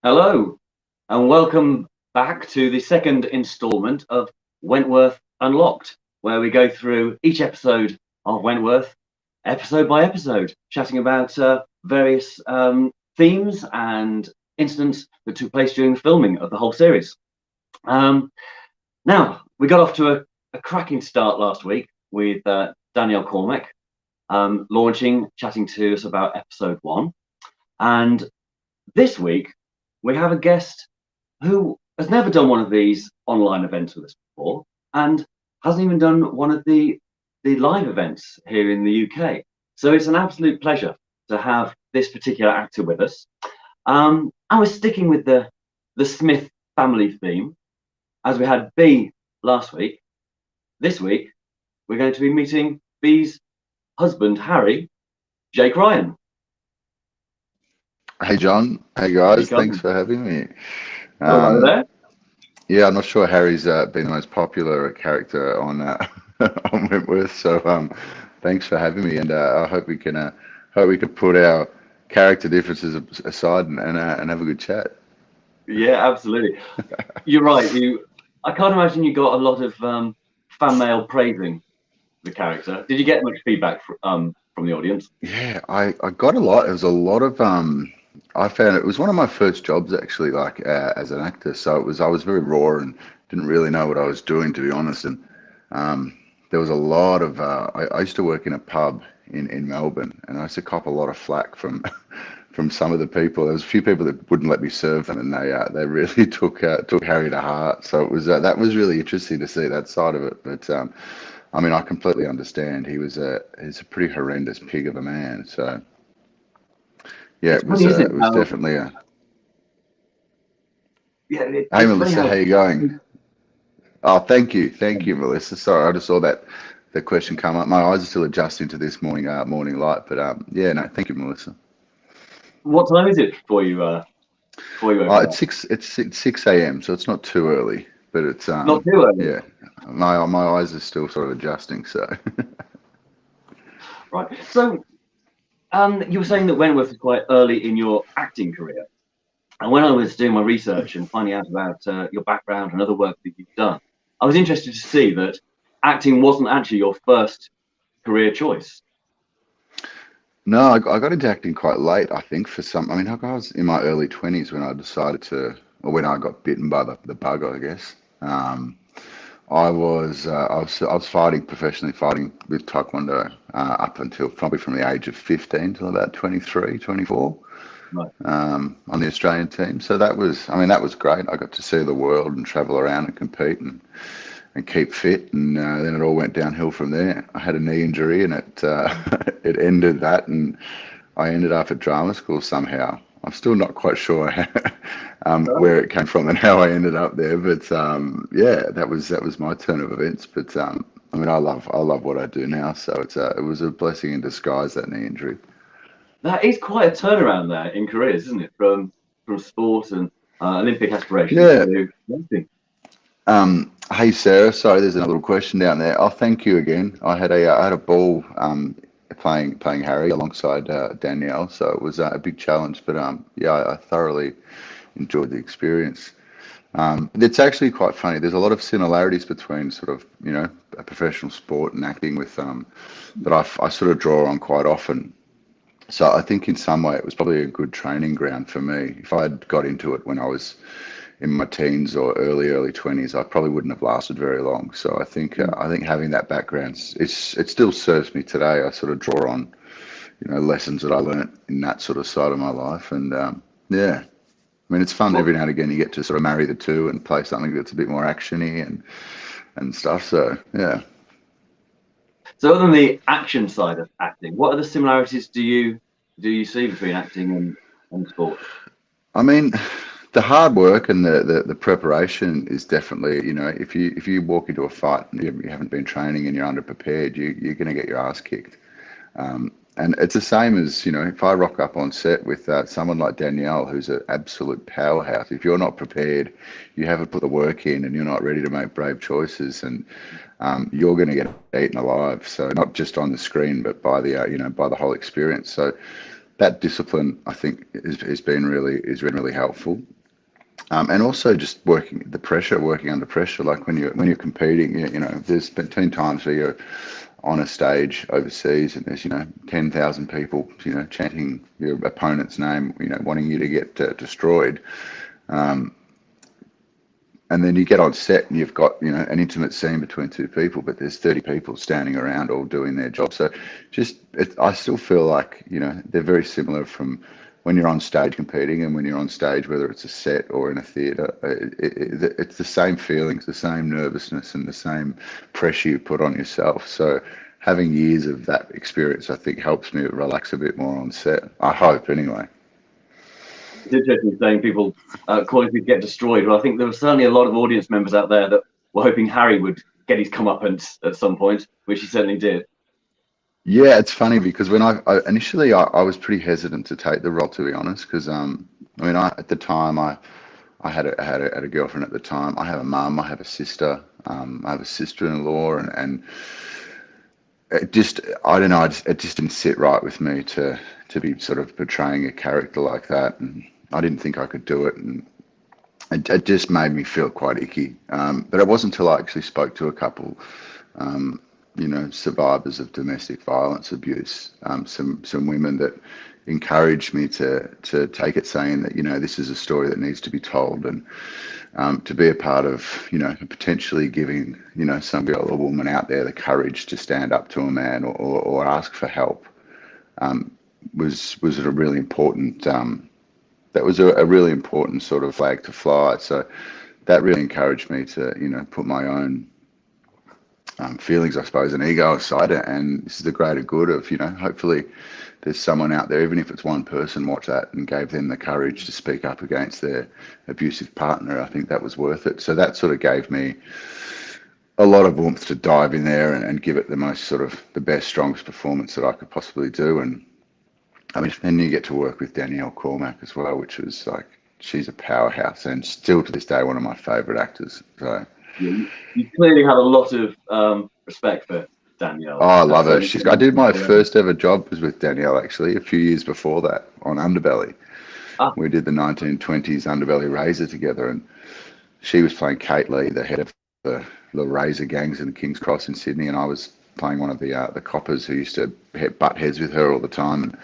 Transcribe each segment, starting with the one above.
Hello, and welcome back to the second installment of Wentworth Unlocked, where we go through each episode of Wentworth, episode by episode, chatting about various themes and incidents that took place during the filming of the whole series. Now, we got off to a cracking start last week with Danielle Cormack chatting to us about episode 1. And this week, we have a guest who has never done one of these online events with us before and hasn't even done one of the live events here in the UK. So it's an absolute pleasure to have this particular actor with us. And we're sticking with the Smith family theme, as we had B last week. This week, we're going to be meeting B's husband, Harry, Jake Ryan. Hey John, hey guys, thanks for having me. Hello there. Yeah, I'm not sure Harry's been the most popular character on on Wentworth, so thanks for having me, and I hope we can put our character differences aside and have a good chat. Yeah, absolutely. You're right. I can't imagine you got a lot of fan mail praising the character. Did you get much feedback from the audience? Yeah, I got a lot. It was a lot of I found it was one of my first jobs actually, like as an actor. So I was very raw and didn't really know what I was doing, to be honest. And there was a lot of I used to work in a pub in Melbourne, and I used to cop a lot of flack from from some of the people. There was a few people that wouldn't let me serve them, and they really took Harry to heart. So it was that was really interesting to see that side of it. But I mean, I completely understand. He's a pretty horrendous pig of a man. So yeah, it was definitely a. Yeah. Hey Melissa, how you going? Oh, thank you, Melissa. Sorry, I just saw that the question come up. My eyes are still adjusting to this morning light, but yeah, no, thank you, Melissa. What time is it for you? It's 6 a.m., so it's not too early, but it's Not too early. yeah. My eyes are still sort of adjusting, so. Right. So, you were saying that Wentworth was quite early in your acting career, and when I was doing my research and finding out about your background and other work that you've done, I was interested to see that acting wasn't actually your first career choice. No, I got into acting quite late, I think, for some. I mean, I was in my early 20s when I decided to, or when I got bitten by the bug, I guess. I was fighting professionally, fighting with Taekwondo up until probably from the age of 15 till about 23, 24, Right. on the Australian team. So that was great. I got to see the world and travel around and compete and keep fit, and then it all went downhill from there. I had a knee injury, and it it ended that, and I ended up at drama school somehow. I'm still not quite sure where it came from and how I ended up there, but yeah, that was my turn of events. But I mean, I love what I do now, so it was a blessing in disguise, that knee injury. That is quite a turnaround there in careers, isn't it? From sport and Olympic aspirations to acting. Hey Sarah, sorry, there's another little question down there. Oh, thank you again. I had a ball playing Harry alongside Danielle, so it was a big challenge. But yeah, I thoroughly enjoyed the experience. It's actually quite funny. There's a lot of similarities between sort of a professional sport and acting with that I sort of draw on quite often. So I think in some way it was probably a good training ground for me. If I'd got into it when I was in my teens or early 20s, I probably wouldn't have lasted very long. So I think having that background, it still serves me today. I sort of draw on lessons that I learnt in that sort of side of my life, and yeah, I mean it's fun every now and again. You get to sort of marry the two and play something that's a bit more actiony and stuff. So yeah. So, other than the action side of acting, what other similarities do you see between acting and sport? I mean, the hard work and the preparation is definitely, if you walk into a fight and you haven't been training and you're underprepared, you're going to get your ass kicked. And it's the same as, if I rock up on set with someone like Danielle, who's an absolute powerhouse, if you're not prepared, you haven't put the work in and you're not ready to make brave choices, and you're going to get eaten alive. So not just on the screen, but by the, by the whole experience. So that discipline, I think, is really helpful. And also just working under pressure. Like when you're competing, there's been times where you're on a stage overseas and there's 10,000 people chanting your opponent's name, wanting you to get destroyed. And then you get on set and you've got an intimate scene between two people, but there's 30 people standing around all doing their job. So I still feel like they're very similar from when you're on stage competing and when you're on stage, whether it's a set or in a theatre. It's the same feelings, the same nervousness, and the same pressure you put on yourself. So having years of that experience, I think, helps me relax a bit more on set. I hope, anyway. It's interesting saying people calling people get destroyed. Well, I think there were certainly a lot of audience members out there that were hoping Harry would get his comeuppance at some point, which he certainly did. Yeah, it's funny because when I initially I was pretty hesitant to take the role, to be honest, because at the time I had a girlfriend at the time. I have a mum, I have a sister, I have a sister-in-law, and it just, I don't know, it just didn't sit right with me to be sort of portraying a character like that, and I didn't think I could do it, and it just made me feel quite icky. But it wasn't until I actually spoke to a couple, survivors of domestic violence abuse, some women that encouraged me to take it, saying that this is a story that needs to be told, and to be a part of potentially giving some girl or woman out there the courage to stand up to a man or ask for help was a really important that was a really important sort of flag to fly. So that really encouraged me to put my own feelings, I suppose, and ego aside, and this is the greater good of hopefully there's someone out there, even if it's one person, watched that and gave them the courage to speak up against their abusive partner. I think that was worth it. So that sort of gave me a lot of warmth to dive in there and give it the most sort of the best, strongest performance that I could possibly do. And I mean, then you get to work with Danielle Cormack as well, which was like, she's a powerhouse and still to this day one of my favourite actors. So you clearly had a lot of respect for Danielle. Oh, I love her. I did my first ever job was with Danielle, actually, a few years before that on Underbelly. We did the 1920s Underbelly Razor together, and she was playing Kate Lee, the head of the Razor gangs in the King's Cross in Sydney, and I was playing one of the coppers who used to butt heads with her all the time.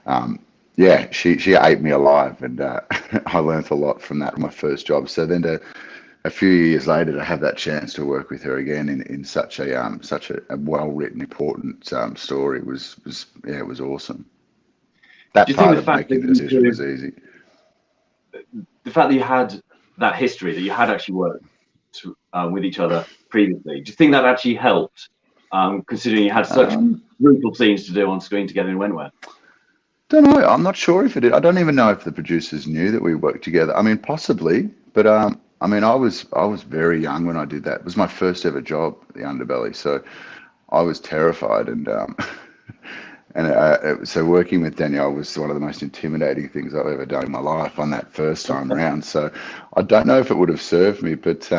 And yeah, she ate me alive, and I learned a lot from that, my first job. So then a few years later to have that chance to work with her again in such a well-written, important story was awesome. That part of making the decision was easy. The fact that you had that history, that you had actually worked with each other previously, do you think that actually helped, considering you had such brutal scenes to do on screen together in Wentworth? Don't know. I'm not sure if it did. I don't even know if the producers knew that we worked together. I mean, possibly, but I mean, I was very young when I did that. It was my first ever job, the Underbelly, so I was terrified, and so working with Danielle was one of the most intimidating things I've ever done in my life on that first time around. So I don't know if it would have served me, but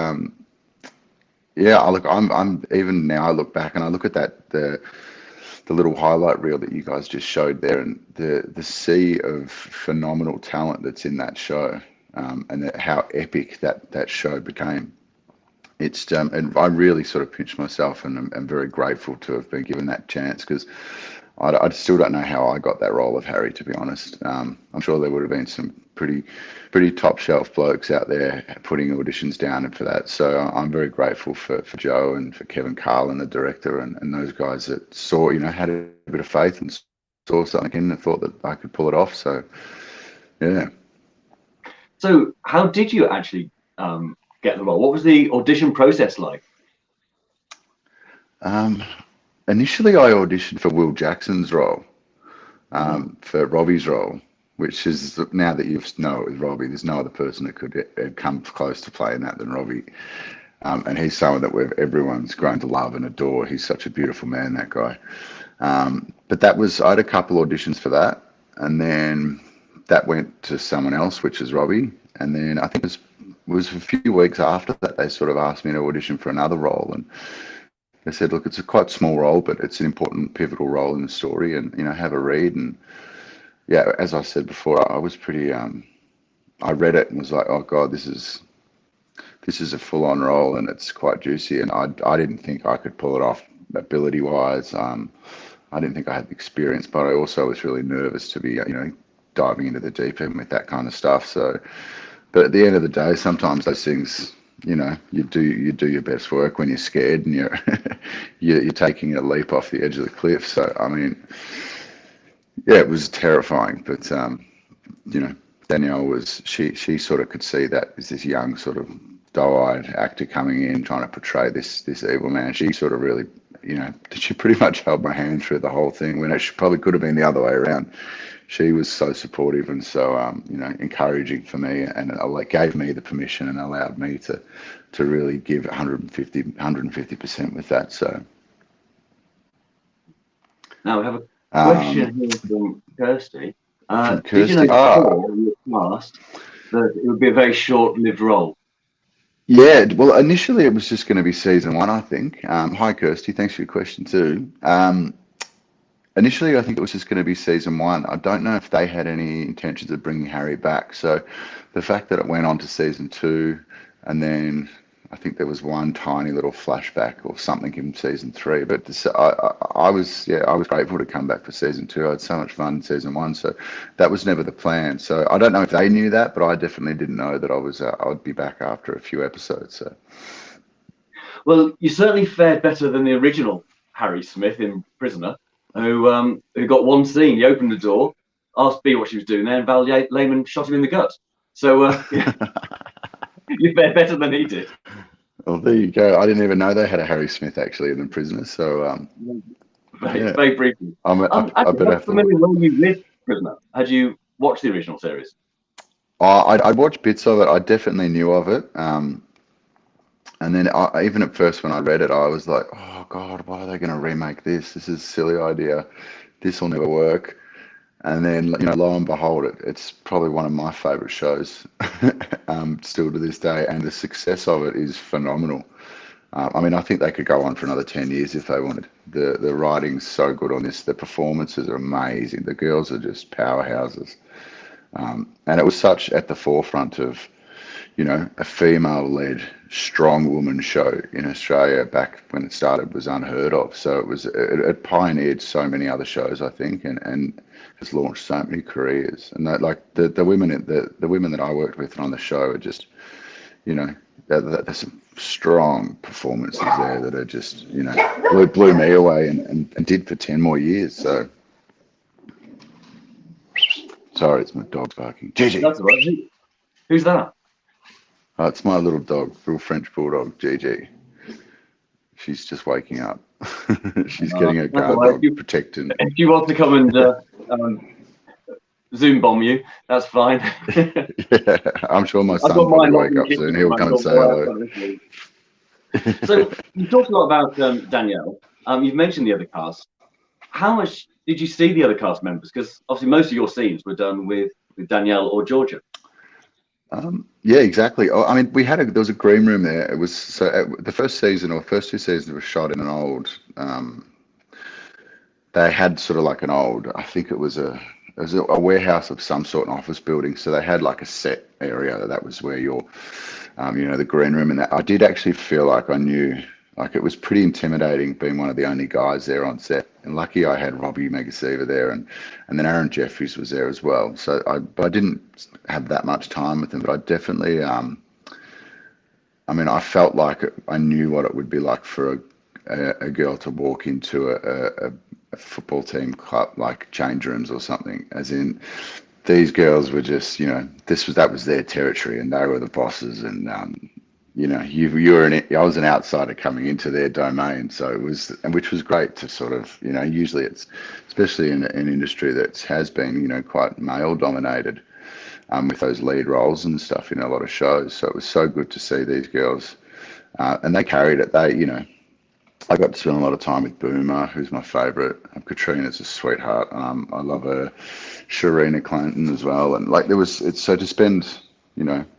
yeah, I'm even now I look back and I look at that the little highlight reel that you guys just showed there, and the sea of phenomenal talent that's in that show. And how epic that show became. It's and I really sort of pinched myself, and I'm very grateful to have been given that chance, because I still don't know how I got that role of Harry, to be honest. I'm sure there would have been some pretty top shelf blokes out there putting auditions down for that. So I'm very grateful for Joe and for Kevin Carlin, the director, and those guys that saw, had a bit of faith and saw something in and thought that I could pull it off. So yeah. So how did you actually get the role? What was the audition process like? Initially, I auditioned for Will Jackson's role, for Robbie's role, which is, now that you know it with Robbie, there's no other person that could come close to playing that than Robbie. And he's someone that everyone's grown to love and adore. He's such a beautiful man, that guy. But I had a couple auditions for that, and then that went to someone else, which is Robbie. And then I think it was a few weeks after that they sort of asked me to audition for another role, and they said, look, it's a quite small role, but it's an important, pivotal role in the story, and have a read. And yeah, as I said before, I was pretty. I read it and was like, oh God, this is a full-on role and it's quite juicy. And I didn't think I could pull it off ability-wise. I didn't think I had the experience, but I also was really nervous to be, diving into the deep end with that kind of stuff. So, but at the end of the day, sometimes those things, you do your best work when you're scared and you're you're taking a leap off the edge of the cliff. So, I mean, yeah, it was terrifying, but Danielle she sort of could see that as this young sort of doe-eyed actor coming in trying to portray this evil man. She sort of really, she pretty much held my hand through the whole thing when it probably could have been the other way around. She was so supportive and so encouraging for me, and gave me the permission and allowed me to really give 150% with that. So now we have a question here from Kirsty. Did you know Kirsty. before you were cast that it would be a very short-lived role? Yeah, well, initially it was just going to be season one, I think. Hi, Kirsty. Thanks for your question too. Initially, I think it was just going to be season one. I don't know if they had any intentions of bringing Harry back. So the fact that it went on to season two, and then I think there was one tiny little flashback or something in season three. But I was grateful to come back for season two. I had so much fun in season one. So that was never the plan. So I don't know if they knew that, but I definitely didn't know that I would be back after a few episodes. So. Well, you certainly fared better than the original Harry Smith in Prisoner, who got one scene. He opened the door, asked Bea what she was doing there, and Val Lehman shot him in the gut. So yeah, you fared better than he did. Well, there you go. I didn't even know they had a Harry Smith actually in the Prisoner. So very briefly. I better have to look. When you with Prisoner, had you watched the original series? I'd watched bits of it. I definitely knew of it. And then even at first when I read it, I was like, oh God, why are they going to remake this? This is a silly idea. This will never work. And then, lo and behold, it's probably one of my favorite shows still to this day. And the success of it is phenomenal. I mean, I think they could go on for another 10 years if they wanted. The writing's so good on this. The performances are amazing. The girls are just powerhouses. And it was such at the forefront of, a female-led strong woman show in Australia back when it started was unheard of. So it pioneered so many other shows, I think, and has launched so many careers. And that, like the women that I worked with on the show are just, there's some strong performances there that are just, blew me away and did for 10 more years. So sorry, it's my dog's barking. Gigi. That's all right. Who's that? It's my little dog, little French bulldog, Gigi. She's just waking up. She's getting her guard dog protected. If you want to come and Zoom bomb you, that's fine. Yeah, I'm sure my son will wake up soon. He'll come and say hello. So you talked a lot about Danielle. You've mentioned the other cast. How much did you see the other cast members? Because obviously most of your scenes were done with Danielle or Georgia. Yeah, exactly. Oh, I mean, there was a green room there. It was the first season or first two seasons were shot in an old. They had sort of like an old. I think it was a warehouse of some sort, an office building. So they had like a set area that was where your, the green room and that. I did actually feel like I knew. Like it was pretty intimidating being one of the only guys there on set. And lucky I had Robbie Megasiva there and then Aaron Jeffries was there as well. So I didn't have that much time with them, but I definitely, I felt like I knew what it would be like for a girl to walk into a football team club, like change rooms or something, as in these girls were just, that was their territory and they were the bosses and, I was an outsider coming into their domain, so it was, which was great to sort of, usually it's, especially in an industry that has been, quite male dominated, with those lead roles and stuff in a lot of shows. So it was so good to see these girls, and they carried it. I got to spend a lot of time with Boomer, who's my favourite. Katrina's a sweetheart. I love her. Sharina Clanton as well, and to spend.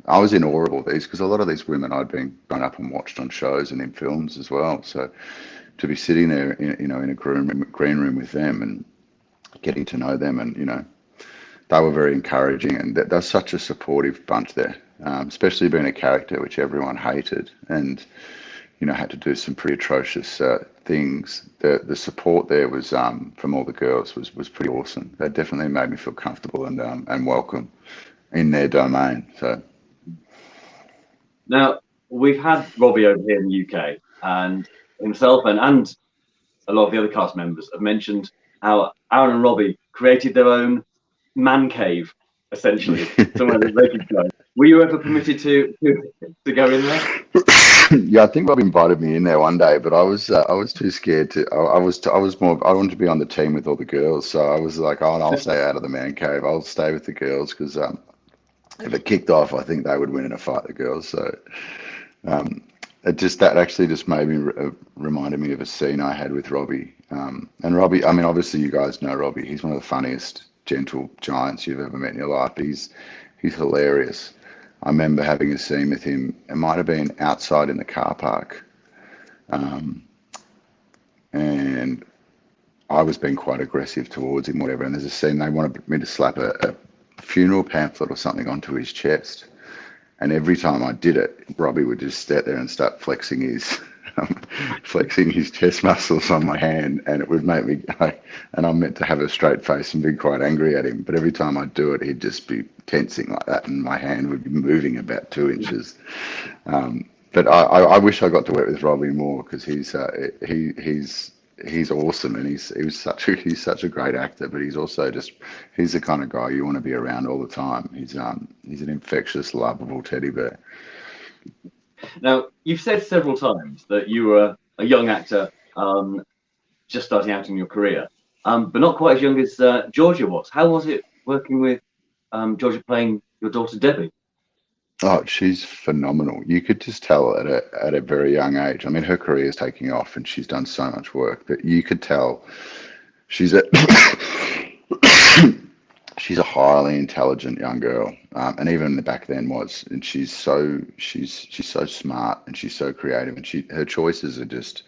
I was in awe of all these because a lot of these women I'd been grown up and watched on shows and in films as well. So to be sitting there, in a green room with them and getting to know them and, they were very encouraging, and they're such a supportive bunch there, especially being a character which everyone hated and, you know, had to do some pretty atrocious things. The support there was from all the girls was pretty awesome. They definitely made me feel comfortable and welcome in their domain. So Now, we've had Robbie over here in the UK, and himself and a lot of the other cast members have mentioned how Aaron and Robbie created their own man cave, essentially, somewhere that they could go. Were you ever permitted to go in there? yeah, I think Rob invited me in there one day, but I was too scared to. I was more. I wanted to be on the team with all the girls, so I was like, oh, I'll stay out of the man cave. I'll stay with the girls because if it kicked off, I think they would win in a fight. The girls, so that actually just made me reminded me of a scene I had with Robbie. And Robbie, I mean, obviously you guys know Robbie. He's one of the funniest gentle giants you've ever met in your life. He's hilarious. I remember having a scene with him. It might have been outside in the car park, and I was being quite aggressive towards him, whatever. And there's a scene they wanted me to slap a funeral pamphlet or something onto his chest. And every time I did it, Robbie would just sit there and start flexing his chest muscles on my hand, and it would make me go. And I'm meant to have a straight face and be quite angry at him, but every time I do it, he'd just be tensing like that, and my hand would be moving about 2 inches. But I wish I got to work with Robbie more because he's awesome, and he's such a great actor, but he's the kind of guy you want to be around all the time. He's an infectious, lovable teddy bear. Now, you've said several times that you were a young actor, just starting out in your career, but not quite as young as Georgia was. How was it working with Georgia playing your daughter Debbie? Oh, she's phenomenal. You could just tell at a very young age. I mean, her career is taking off and she's done so much work, but you could tell she's a she's a highly intelligent young girl, and even back then was. And she's so smart and she's so creative, and her choices are just.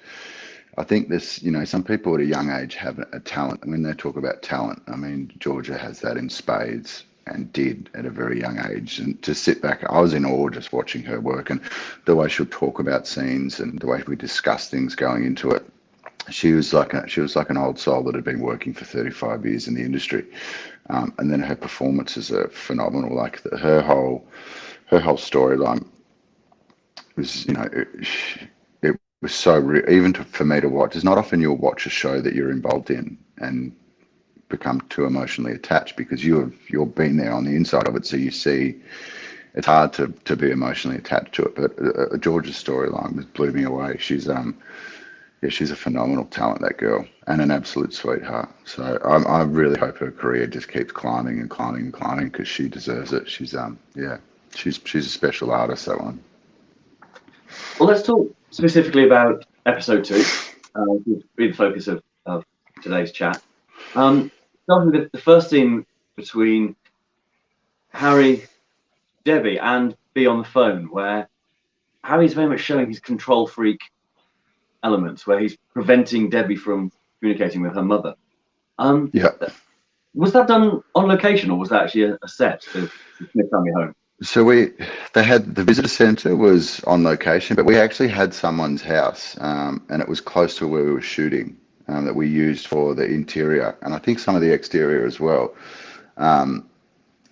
I think this, you know, some people at a young age have a talent. I mean, they talk about talent. I mean, Georgia has that in spades. And did at a very young age. And to sit back, I was in awe just watching her work and the way she'll talk about scenes and the way we discuss things going into it. She was like an old soul that had been working for 35 years in the industry. And then her performances are phenomenal. Like her whole storyline was, you know, it was so real, even for me to watch. It's not often you'll watch a show that you're involved in and become too emotionally attached because you're been there on the inside of it, so you see it's hard to be emotionally attached to it. But George's storyline blew me away. She's a phenomenal talent, that girl, and an absolute sweetheart. So I really hope her career just keeps climbing and climbing and climbing because she deserves it. She's a special artist, that one. Well, let's talk specifically about episode 2, be the focus of today's chat. Starting with the first scene between Harry, Debbie, and Bea on the phone, where Harry's very much showing his control freak elements, where he's preventing Debbie from communicating with her mother. Yeah. Was that done on location, or was that actually a set to Smith Family Home? So they had the visitor centre was on location, but we actually had someone's house, and it was close to where we were shooting. That we used for the interior, and I think some of the exterior as well,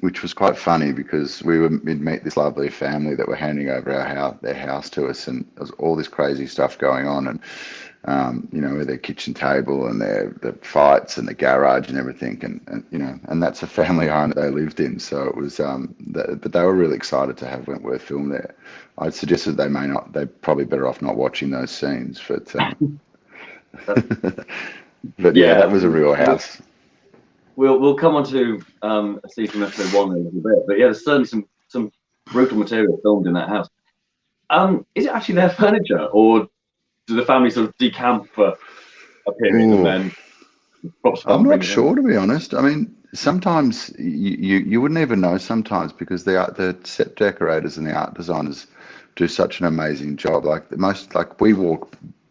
which was quite funny because we'd meet this lovely family that were handing over their house to us, and there was all this crazy stuff going on, and you know, with their kitchen table and the fights and the garage and everything, and you know, and that's a family home that they lived in, so it was, but they were really excited to have Wentworth film there. I'd suggested they're probably better off not watching those scenes, but. But yeah, that was a real house. We'll come on to a scene from episode 1 in a little bit, but yeah, there's certainly some brutal material filmed in that house. Is it actually their furniture, or do the family sort of decamp for a period and then? I'm not sure, to be honest. I mean, sometimes you wouldn't even know sometimes because the set decorators and the art designers do such an amazing job. Like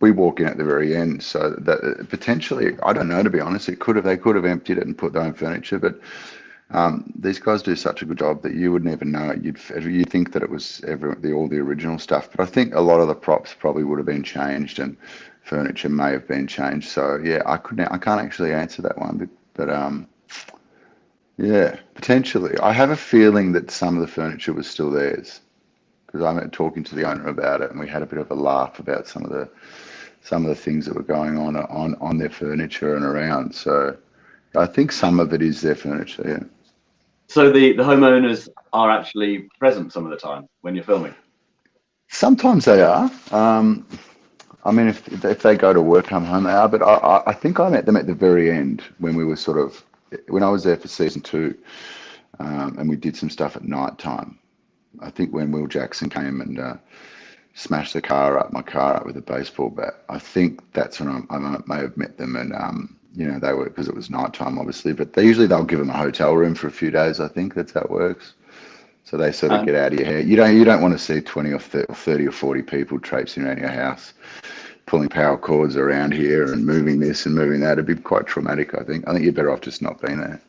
we walk in at the very end, so that potentially, I don't know, to be honest, they could have emptied it and put their own furniture, but These guys do such a good job that you wouldn't even know it. You'd think that it was all the original stuff, but I think a lot of the props probably would have been changed and furniture may have been changed. So yeah, I can't actually answer that one, but yeah, potentially. I have a feeling that some of the furniture was still theirs because I went talking to the owner about it, and we had a bit of a laugh about some of the things that were going on their furniture and around. So I think some of it is their furniture. Yeah. So the homeowners are actually present some of the time when you're filming. Sometimes they are. I mean, if they go to work, come home, they are. But I think I met them at the very end when we were when I was there for season 2, and we did some stuff at night time. I think when Will Jackson came and smashed my car up with a baseball bat. I think that's when I may have met them, and they were, because it was nighttime, obviously. But they'll give them a hotel room for a few days. I think that's how it works. So they sort of get out of your hair. You don't want to see 20 or 30 or 40 people traipsing around your house, pulling power cords around here and moving this and moving that. It'd be quite traumatic, I think. I think you're better off just not being there.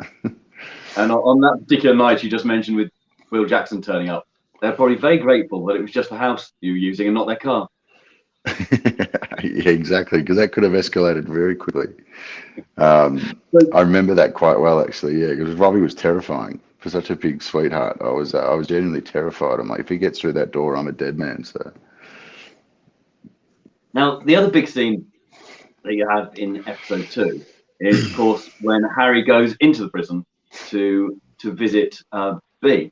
And on that particular night you just mentioned with Will Jackson turning up, they're probably very grateful that it was just the house you were using and not their car. Yeah, exactly, because that could have escalated very quickly. I remember that quite well, actually. Yeah, because Robbie was terrifying. For such a big sweetheart, I was genuinely terrified. I'm like, if he gets through that door, I'm a dead man. So now the other big scene that you have in episode 2 is, of course, when Harry goes into the prison to visit B.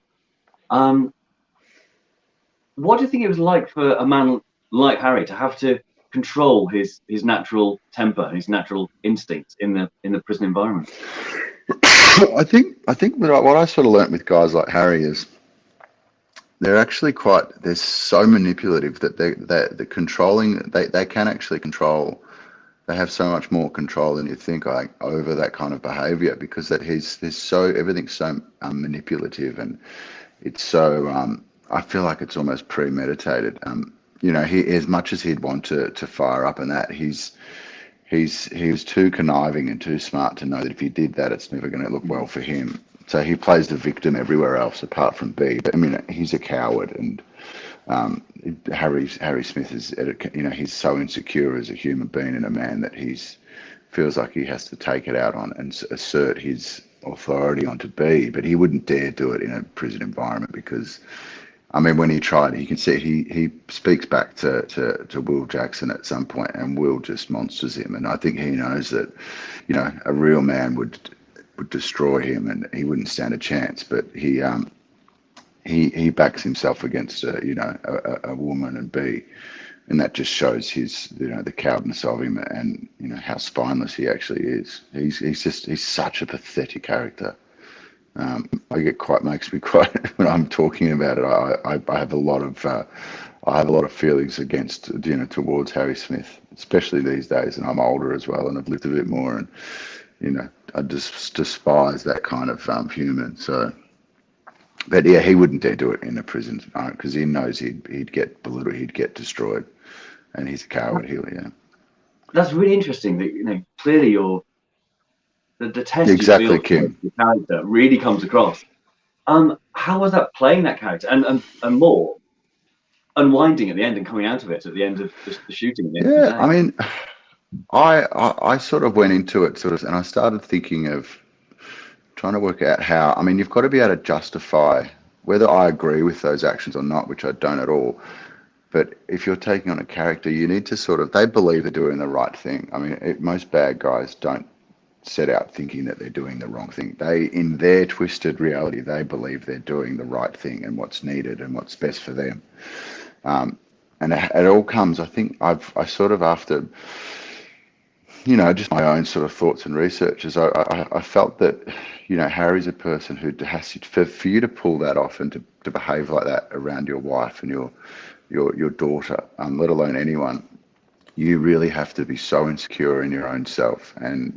What do you think it was like for a man like Harry to have to control his natural temper, his natural instincts in the prison environment? I think what I sort of learnt with guys like Harry is they're so manipulative that they're controlling. They can actually control. They have so much more control than you think, like, over that kind of behaviour, because everything's so manipulative, and it's so. I feel like it's almost premeditated. He, as much as he'd want to fire up and that, he was too conniving and too smart to know that if he did that, it's never going to look well for him. So he plays the victim everywhere else apart from B. But I mean, he's a coward, and Harry Smith is, he's so insecure as a human being and a man that feels like he has to take it out on and assert his authority onto B. But he wouldn't dare do it in a prison environment because, I mean, when he tried, you can see he speaks back to Will Jackson at some point, and Will just monsters him. And I think he knows that, a real man would destroy him, and he wouldn't stand a chance. But he backs himself against a woman and B, and that just shows his the cowardness of him, and how spineless he actually is. He's such a pathetic character. Makes me quite when I'm talking about it. I have a lot of feelings against towards Harry Smith, especially these days, and I'm older as well, and I've lived a bit more, and I just despise that kind of human. So, but yeah, he wouldn't dare do it in a prison because he knows he'd get belittled, he'd get destroyed, and he's a coward. That's really interesting. That clearly the test exactly, you feel Kim. The character really comes across. How was that playing that character and more unwinding at the end and coming out of it at the end of the shooting? At the end of the day? I mean, I sort of went into it and I started thinking of trying to work out how. I mean, you've got to be able to justify whether I agree with those actions or not, which I don't at all. But if you're taking on a character, you need to they believe they're doing the right thing. I mean, most bad guys don't set out thinking that they're doing the wrong thing. In their twisted reality, they believe they're doing the right thing and what's needed and what's best for them. And it all comes, I think, I sort of, after, just my own sort of thoughts and researches, I felt that, Harry's a person who has to, for you to pull that off and to behave like that around your wife and your daughter, let alone anyone, you really have to be so insecure in your own self. And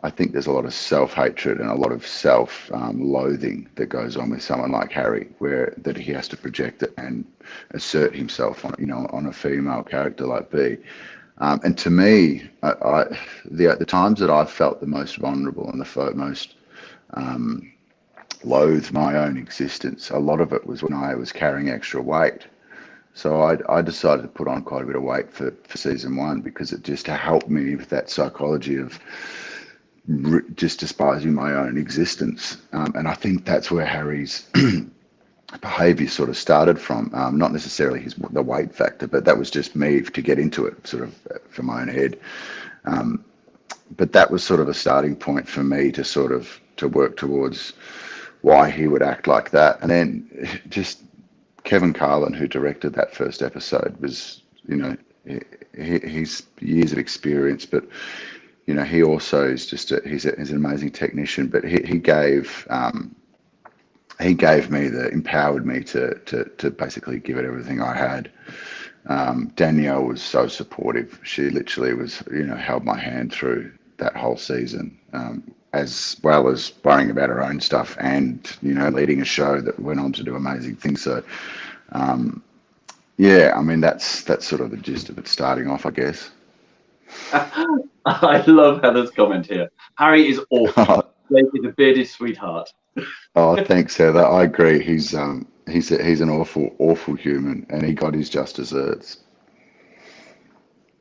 I think there's a lot of self-hatred and a lot of self-loathing that goes on with someone like Harry, that he has to project it and assert himself on a female character like B. And to me, the times that I've felt the most vulnerable and the most loathe my own existence. A lot of it was when I was carrying extra weight. So I decided to put on quite a bit of weight for season one because it just helped me with that psychology of just despising my own existence. And I think that's where Harry's behavior sort of started from. Not necessarily the weight factor, but that was just me to get into it, sort of for my own head. But that was sort of a starting point for me to sort of to work towards why he would act like that. And then just Kevin Carlin, who directed that first episode, was, he's years of experience, but he also is just he's an amazing technician. But he gave empowered me to basically give it everything I had. Danielle was so supportive. She literally was, held my hand through that whole season, as well as worrying about her own stuff and, leading a show that went on to do amazing things. So, yeah, I mean, that's sort of the gist of it starting off, I guess. I love Heather's comment here. Harry is awful. Blake is a bearded sweetheart. Oh, thanks, Heather. I agree. He's an awful human, and he got his just desserts.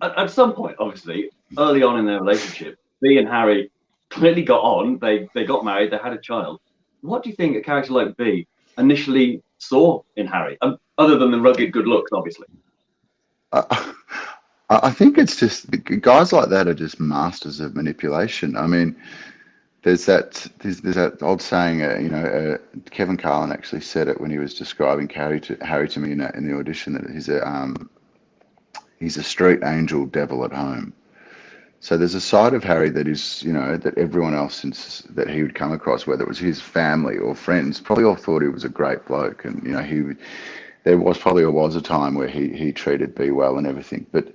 At some point, obviously, early on in their relationship, B and Harry clearly got on. They got married. They had a child. What do you think a character like B initially saw in Harry, other than the rugged good looks, obviously? I think it's just guys like that are just masters of manipulation. I mean, there's that old saying, Kevin Carlin actually said it when he was describing Harry to me in the audition, that he's a street angel devil at home. So there's a side of Harry that is, that everyone else that he would come across, whether it was his family or friends, probably all thought he was a great bloke, and there was a time where he treated B well and everything, but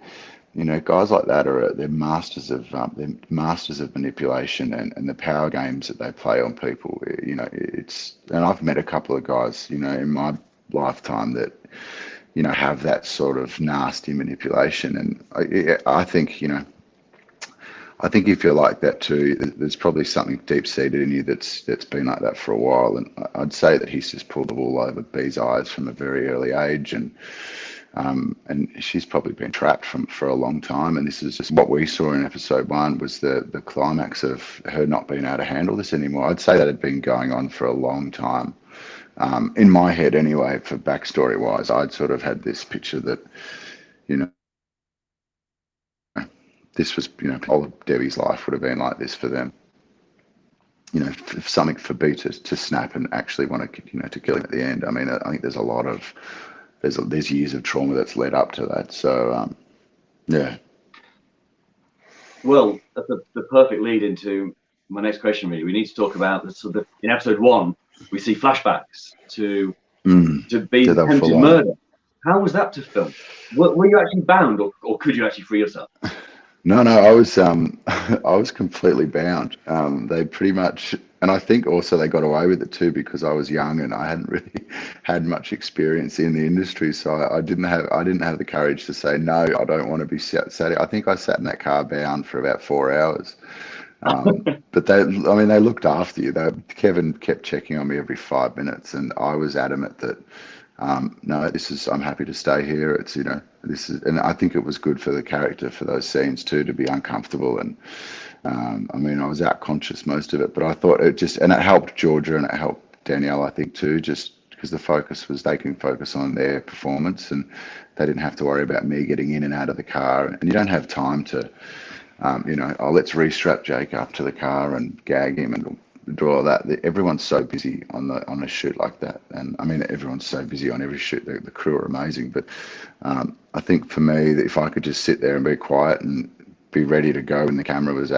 guys like that they're masters of manipulation and the power games that they play on people. And I've met a couple of guys, in my lifetime that have that sort of nasty manipulation, and I think if you're like that too, there's probably something deep seated in you that's been like that for a while. And I'd say that he's just pulled the wool over B's eyes from a very early age, and she's probably been trapped for a long time. And this is just what we saw in episode one, was the climax of her not being able to handle this anymore. I'd say that had been going on for a long time. In my head anyway, for backstory wise, I'd sort of had this picture that, this was, all of Debbie's life would have been like this for them. Something for B to snap and actually want to, to kill him at the end. I mean, I think there's a lot of, there's years of trauma that's led up to that. So, yeah. Well, that's the perfect lead into my next question, really. We need to talk about in episode one, we see flashbacks to B's attempted murder. How was that to film? Were you actually bound, or could you actually free yourself? No, I was completely bound. They pretty much, and I think also they got away with it too, because I was young and I hadn't really had much experience in the industry, so I didn't have the courage to say no. I don't want to be sat. I think I sat in that car bound for about 4 hours. But they looked after you. Kevin kept checking on me every 5 minutes, and I was adamant that no, I'm happy to stay here. It's, and I think it was good for the character for those scenes too, to be uncomfortable. And I was out conscious most of it, but I thought and it helped Georgia and it helped Danielle, I think too, just because the focus was they can focus on their performance and they didn't have to worry about me getting in and out of the car. And you don't have time to, let's restrap Jake up to the car and gag him and draw that. Everyone's so busy on a shoot like that, and I mean everyone's so busy on every shoot. The crew are amazing, but I think for me, that if I could just sit there and be quiet and be ready to go when the camera was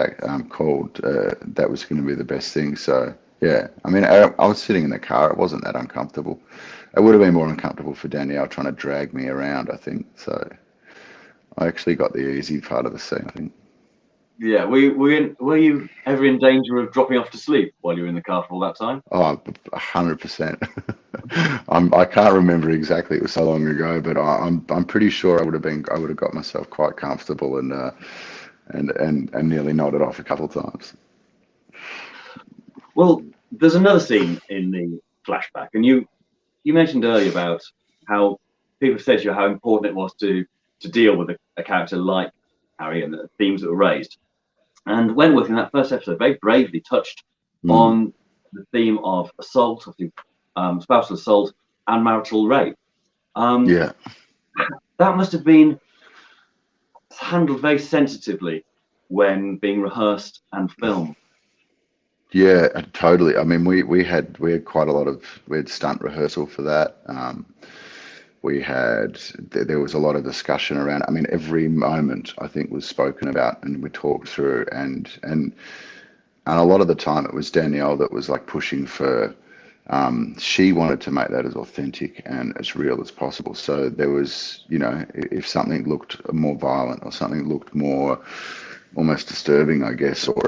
called, that was going to be the best thing. So yeah, I mean I was sitting in the car. It wasn't that uncomfortable. It would have been more uncomfortable for Danielle trying to drag me around, I think. So I actually got the easy part of the scene, I think. Yeah, were you ever in danger of dropping off to sleep while you were in the car for all that time? Oh, 100%. I can't remember exactly. It was so long ago, but I'm pretty sure I would have got myself quite comfortable and nearly nodded off a couple of times. Well, there's another scene in the flashback, and you mentioned earlier about how people said to you how important it was to deal with a character like Harry and the themes that were raised. And Wentworth in that first episode very bravely touched Mm, on the theme of assault, I think, spousal assault and marital rape. Um, yeah. that must have been handled very sensitively when being rehearsed and filmed. Yeah, totally. I mean, we had quite a lot of we had stunt rehearsal for that. We had there was a lot of discussion around. I mean, every moment I think was spoken about and we talked through, and a lot of the time it was Danielle that was like pushing for. She wanted to make that as authentic and as real as possible. So there was, if something looked more violent or something looked more almost disturbing, I guess, or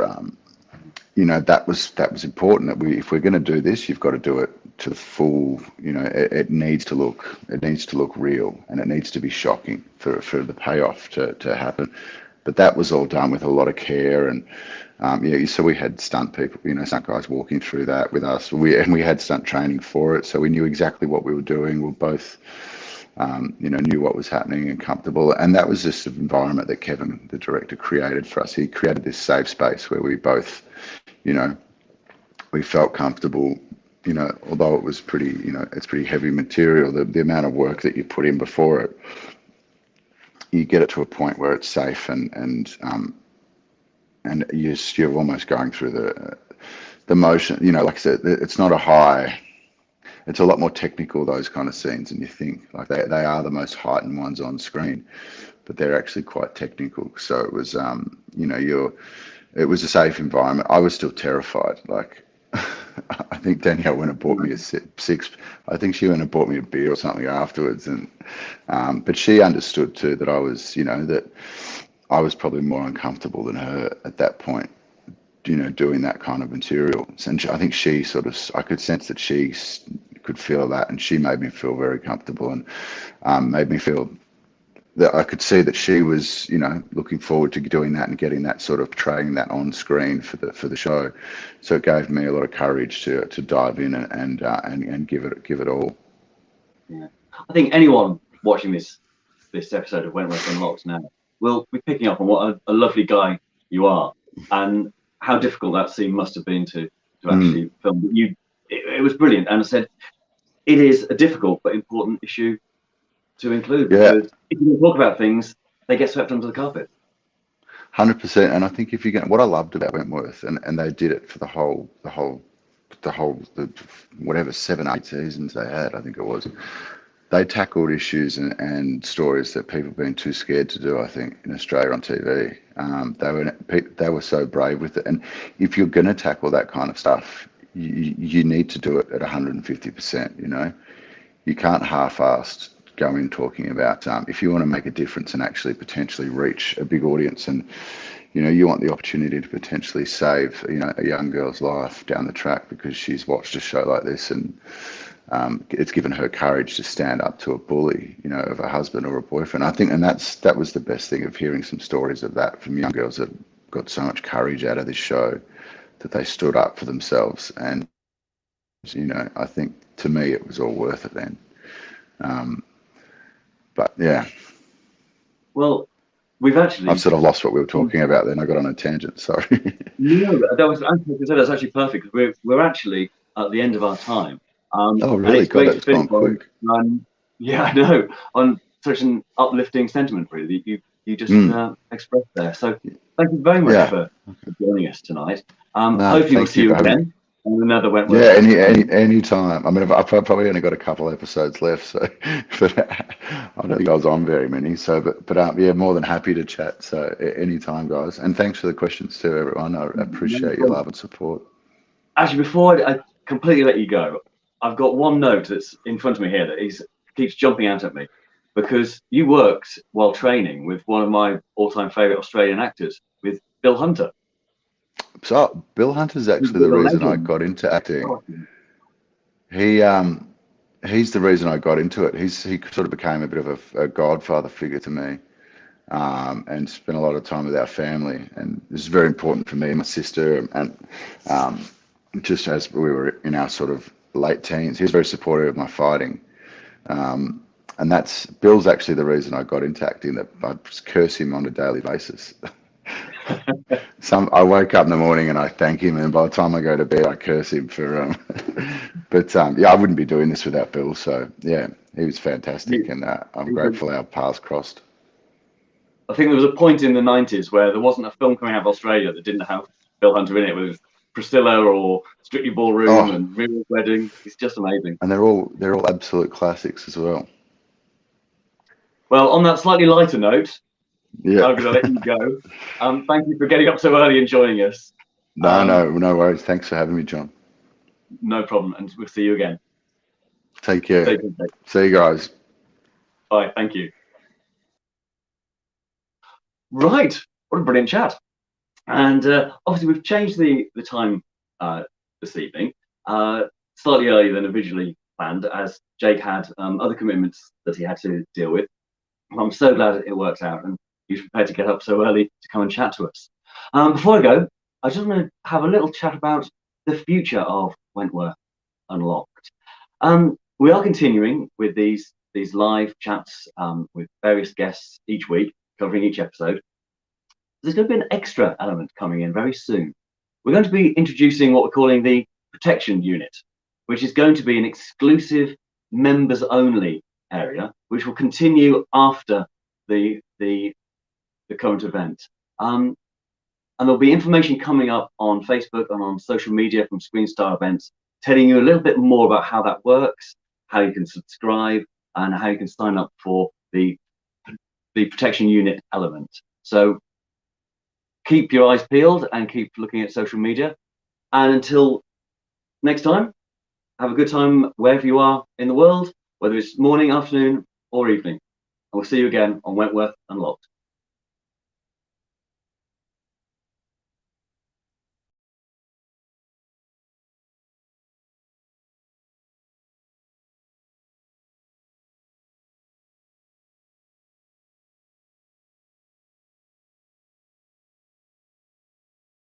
that was important that if we're going to do this, you've got to do it to the full. It needs to look real, and it needs to be shocking for the payoff to happen. But that was all done with a lot of care, and so we had stunt people, stunt guys walking through that with us. We had stunt training for it, so we knew exactly what we were doing. We both knew what was happening and comfortable. And that was just the environment that Kevin, the director, created for us. He created this safe space where we both, we felt comfortable, although it was pretty, it's pretty heavy material, the amount of work that you put in before it, you get it to a point where it's safe and you're almost going through the motion, like I said, it's not a high. It's a lot more technical, those kind of scenes, than you think. Like they are the most heightened ones on screen, but they're actually quite technical. So it was, it was a safe environment. I was still terrified. Like, I think Danielle went and bought me a six. I think she went and bought me a beer or something afterwards, and but she understood too that I was, that I was probably more uncomfortable than her at that point. Doing that kind of material. And I think she I could sense that she could feel that, and she made me feel very comfortable, and made me feel that I could see that she was, looking forward to doing that and getting that sort of portraying that on screen for the show. So it gave me a lot of courage to dive in and give it all. Yeah. I think anyone watching this episode of Wentworth Unlocked now will be picking up on what a lovely guy you are, and how difficult that scene must have been to actually film. But it was brilliant, and I said it is a difficult but important issue to include, Yeah, because if you don't talk about things, they get swept under the carpet. 100%. And I think if you're going, what I loved about Wentworth, and they did it for the whatever 7, 8 seasons they had, I think it was. They tackled issues and stories that people have been too scared to do, I think, in Australia on TV. They were so brave with it. And if you're going to tackle that kind of stuff, you need to do it at 150%. You can't half-assed go in talking about if you want to make a difference and actually potentially reach a big audience, and you want the opportunity to potentially save a young girl's life down the track because she's watched a show like this, and it's given her courage to stand up to a bully, of a husband or a boyfriend. I think, and that was the best thing of hearing some stories of that from young girls that got so much courage out of this show that they stood up for themselves. And, I think to me it was all worth it then. But yeah. Well, we've actually. I've sort of lost what we were talking about then. I got on a tangent, sorry. No, that's actually perfect, because we're actually at the end of our time. Oh, And really? it's God, great to that's gone finish quick. yeah, I know, on such an uplifting sentiment, really, that you just expressed there. So thank you very much Yeah. for joining us tonight. No, Hopefully we'll thank see you you for having me. again on another Wentworth Yeah, episode. any time. I mean, I've probably only got a couple episodes left, so but I don't think I was on very many. So, but yeah, more than happy to chat. So any time, guys. And thanks for the questions too, everyone. I appreciate your love and support. Actually, before I completely let you go, I've got one note that's in front of me here that keeps jumping out at me, because you worked while training with one of my all-time favourite Australian actors, with Bill Hunter. So Bill Hunter's actually the You're a reason I legend. got into acting. Oh, He he's the reason I got into it. He sort of became a bit of a godfather figure to me. And spent a lot of time with our family, and this is very important for me and my sister, and just as we were in our sort of late teens. He was very supportive of my fighting. And that's Bill's actually the reason I got into acting. That I just curse him on a daily basis. I wake up in the morning and I thank him, and by the time I go to bed, I curse him for. Yeah, I wouldn't be doing this without Bill. So yeah, he was fantastic, and I'm grateful our paths crossed. I think there was a point in the 90s where there wasn't a film coming out of Australia that didn't have Bill Hunter in it, with Priscilla or Strictly Ballroom and Muriel's Wedding. It's just amazing. And they're all absolute classics as well. Well, on that slightly lighter note, yeah, I'm going to let you go. Thank you for getting up so early and joining us. No worries. Thanks for having me, John. No problem, and we'll see you again. Take care. See you guys. Bye. Thank you. Right, what a brilliant chat. And obviously we've changed the time this evening, slightly earlier than originally planned, as Jake had other commitments that he had to deal with. I'm so glad it worked out, and he's prepared to get up so early to come and chat to us. Before I go, I just want to have a little chat about the future of Wentworth Unlocked. We are continuing with these live chats with various guests each week, covering each episode. There's going to be an extra element coming in very soon. We're going to be introducing what we're calling the protection unit, which is going to be an exclusive members only area, which will continue after the current event. And there'll be information coming up on Facebook and on social media from Screenstar Events, telling you a little bit more about how that works, how you can subscribe, and how you can sign up for the protection unit element. So keep your eyes peeled and keep looking at social media. And until next time, have a good time wherever you are in the world, whether it's morning, afternoon, or evening. And we'll see you again on Wentworth Unlocked.